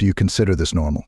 Do you consider this normal?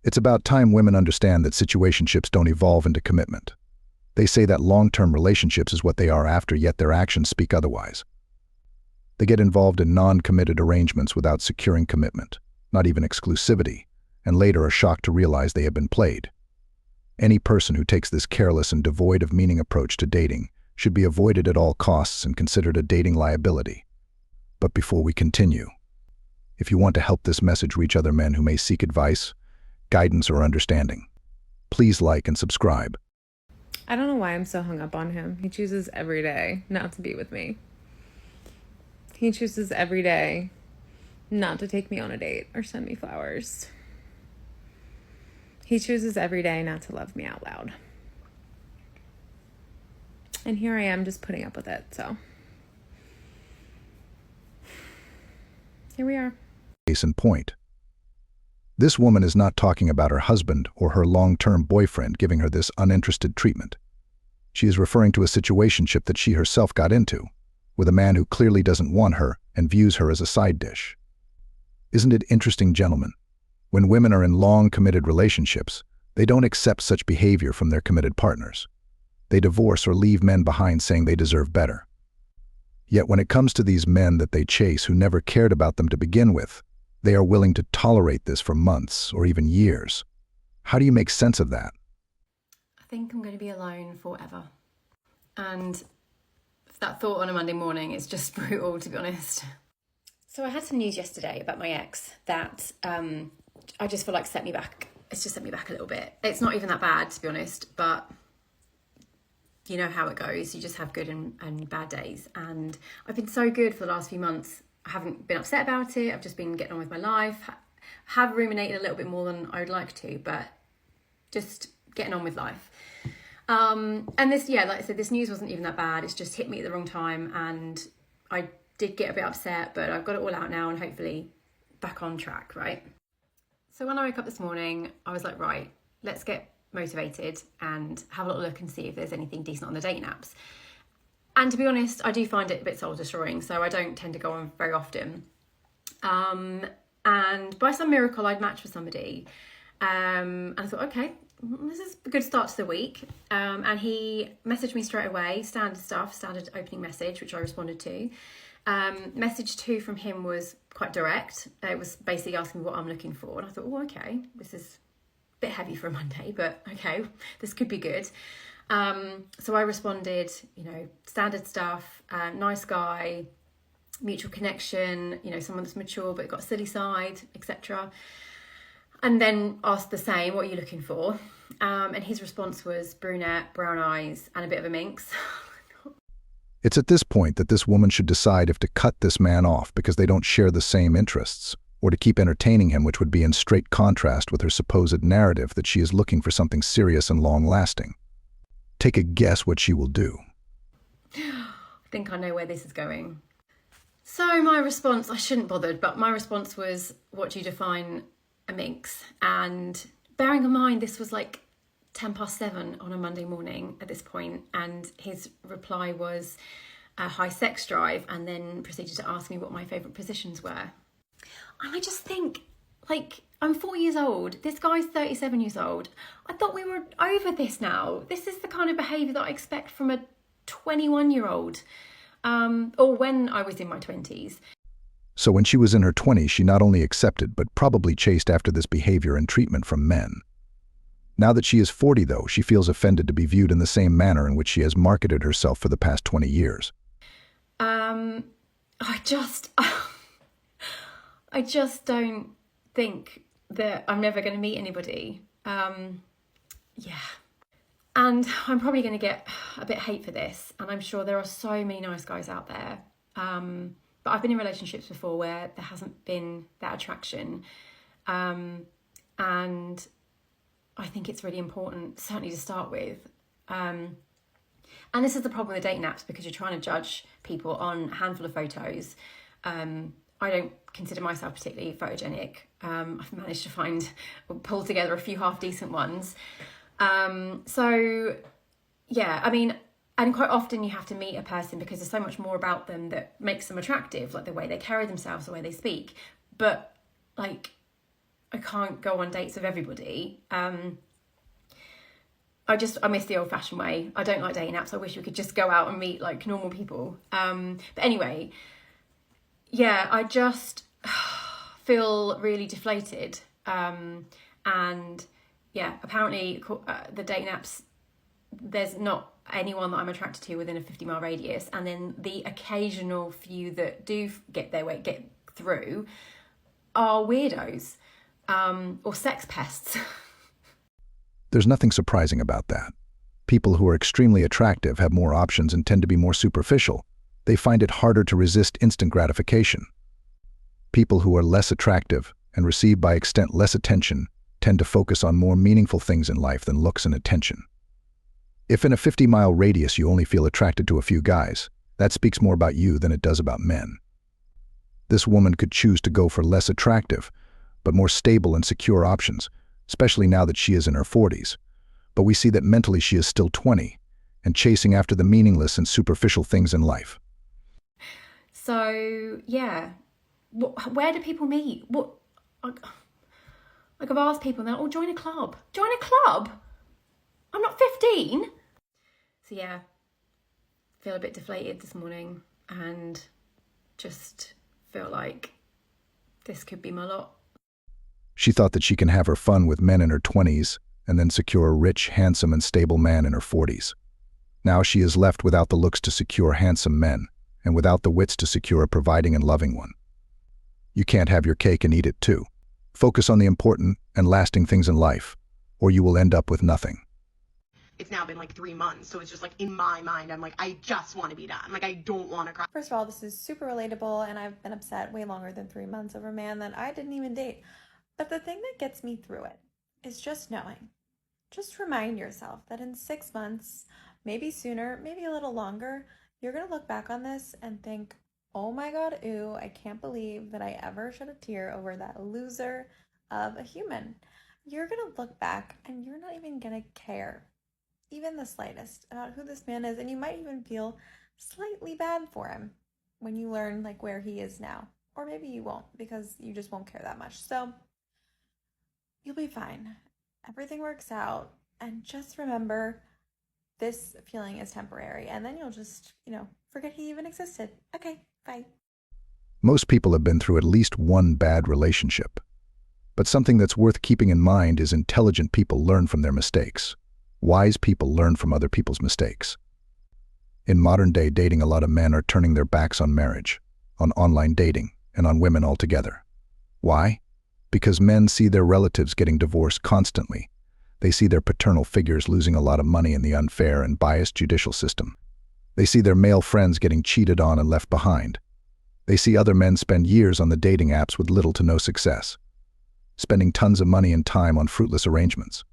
It's about time women understand that situationships don't evolve into commitment. They say that long-term relationships is what they are after, yet their actions speak otherwise. They get involved in non-committed arrangements without securing commitment, not even exclusivity, and later are shocked to realize they have been played. Any person who takes this careless and devoid of meaning approach to dating should be avoided at all costs and considered a dating liability. But before we continue, if you want to help this message reach other men who may seek advice, guidance, or understanding, please like and subscribe. I don't know why I'm so hung up on him. He chooses every day not to be with me. He chooses every day not to take me on a date or send me flowers. He chooses every day not to love me out loud. And here I am just putting up with it, so. Here we are. Case in point. This woman is not talking about her husband or her long-term boyfriend giving her this uninterested treatment. She is referring to a situationship that she herself got into, with a man who clearly doesn't want her and views her as a side dish. Isn't it interesting, gentlemen? When women are in long, committed relationships, they don't accept such behavior from their committed partners. They divorce or leave men behind saying they deserve better. Yet when it comes to these men that they chase who never cared about them to begin with, they are willing to tolerate this for months or even years. How do you make sense of that? I think I'm going to be alone forever. And that thought on a Monday morning is just brutal, to be honest. So I had some news yesterday about my ex that I just feel like set me back. It's just set me back a little bit. It's not even that bad, to be honest, but you know how it goes. You just have good and bad days. And I've been so good for the last few months. I haven't been upset about it. I've just been getting on with my life. Have ruminated a little bit more than I would like to, but just getting on with life. And this, like I said, this news wasn't even that bad. It's just hit me at the wrong time, and I did get a bit upset, but I've got it all out now and hopefully back on track, right? So when I woke up this morning, I was like, right, let's get motivated and have a little look and see if there's anything decent on the dating apps. And to be honest, I do find it a bit soul-destroying, so I don't tend to go on very often. And by some miracle, I'd matched with somebody. And I thought, okay, this is a good start to the week. And he messaged me straight away, standard stuff, standard opening message, which I responded to. Message 2 from him was quite direct. It was basically asking me what I'm looking for. And I thought, oh, okay, this is a bit heavy for a Monday, but okay, this could be good. So I responded, standard stuff, nice guy, mutual connection, someone that's mature but got a silly side, etc. And then asked the same, what are you looking for? And his response was brunette, brown eyes, and a bit of a minx. It's at this point that this woman should decide if to cut this man off because they don't share the same interests, or to keep entertaining him, which would be in straight contrast with her supposed narrative that she is looking for something serious and long-lasting. Take a guess what she will do. I think I know where this is going. So my response, I shouldn't bothered, but my response was, what do you define a minx? And bearing in mind, this was like 7:10 on a Monday morning at this point, and his reply was a high sex drive, and then proceeded to ask me what my favourite positions were. And I just think, I'm 4 years old. This guy's 37 years old. I thought we were over this now. This is the kind of behaviour that I expect from a 21-year-old, or when I was in my 20s. So when she was in her 20s, she not only accepted, but probably chased after this behavior and treatment from men. Now that she is 40, though, she feels offended to be viewed in the same manner in which she has marketed herself for the past 20 years. I just don't think that I'm never going to meet anybody. Yeah. And I'm probably going to get a bit hate for this, and I'm sure there are so many nice guys out there. But I've been in relationships before where there hasn't been that attraction. And I think it's really important, certainly to start with. And this is the problem with dating apps, because you're trying to judge people on a handful of photos. I don't consider myself particularly photogenic. I've managed to pull together a few half-decent ones. So, yeah, I mean, and quite often you have to meet a person because there's so much more about them that makes them attractive, like the way they carry themselves, the way they speak. But, like, I can't go on dates with everybody. I miss the old-fashioned way. I don't like dating apps. I wish we could just go out and meet, like, normal people. But anyway, yeah, I just feel really deflated. And yeah, apparently the dating apps, there's not anyone that I'm attracted to within a 50-mile radius. And then the occasional few that do get through are weirdos or sex pests. There's nothing surprising about that. People who are extremely attractive have more options and tend to be more superficial. They find it harder to resist instant gratification. People who are less attractive and receive by extent less attention tend to focus on more meaningful things in life than looks and attention. If in a 50-mile radius you only feel attracted to a few guys, that speaks more about you than it does about men. This woman could choose to go for less attractive, but more stable and secure options, especially now that she is in her 40s. But we see that mentally she is still 20 and chasing after the meaningless and superficial things in life. So, yeah, where do people meet? Like I've asked people now, join a club. Join a club? I'm not 15. So yeah, feel a bit deflated this morning and just feel like this could be my lot. She thought that she can have her fun with men in her 20s and then secure a rich, handsome, and stable man in her 40s. Now she is left without the looks to secure handsome men and without the wits to secure a providing and loving one. You can't have your cake and eat it too. Focus on the important and lasting things in life, or you will end up with nothing. It's now been like 3 months, so it's just like in my mind, I'm like, I just want to be done. Like, I don't want to cry. First of all, this is super relatable, and I've been upset way longer than 3 months over a man that I didn't even date. But the thing that gets me through it is just knowing. Just remind yourself that in 6 months, maybe sooner, maybe a little longer, you're going to look back on this and think, oh my God, ooh, I can't believe that I ever shed a tear over that loser of a human. You're going to look back and you're not even going to care, even the slightest, about who this man is. And you might even feel slightly bad for him when you learn like where he is now. Or maybe you won't, because you just won't care that much. So you'll be fine. Everything works out. And just remember, this feeling is temporary. And then you'll just, forget he even existed. Okay, bye. Most people have been through at least one bad relationship. But something that's worth keeping in mind is intelligent people learn from their mistakes. Wise people learn from other people's mistakes. In modern day dating, a lot of men are turning their backs on marriage, on online dating, and on women altogether. Why? Because men see their relatives getting divorced constantly. They see their paternal figures losing a lot of money in the unfair and biased judicial system. They see their male friends getting cheated on and left behind. They see other men spend years on the dating apps with little to no success, spending tons of money and time on fruitless arrangements.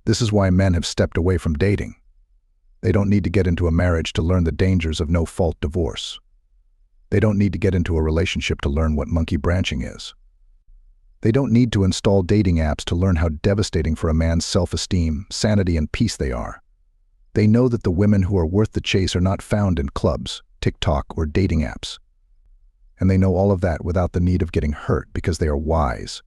This is why men have stepped away from dating. They don't need to get into a marriage to learn the dangers of no-fault divorce. They don't need to get into a relationship to learn what monkey branching is. They don't need to install dating apps to learn how devastating for a man's self-esteem, sanity, and peace they are. They know that the women who are worth the chase are not found in clubs, TikTok, or dating apps. And they know all of that without the need of getting hurt because they are wise.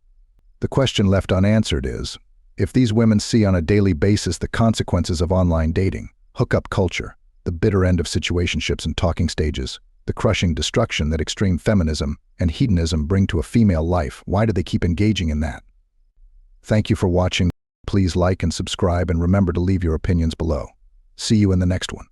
The question left unanswered is, if these women see on a daily basis the consequences of online dating, hookup culture, the bitter end of situationships and talking stages, the crushing destruction that extreme feminism and hedonism bring to a female life, why do they keep engaging in that? Thank you for watching. Please like and subscribe, and remember to leave your opinions below. See you in the next one.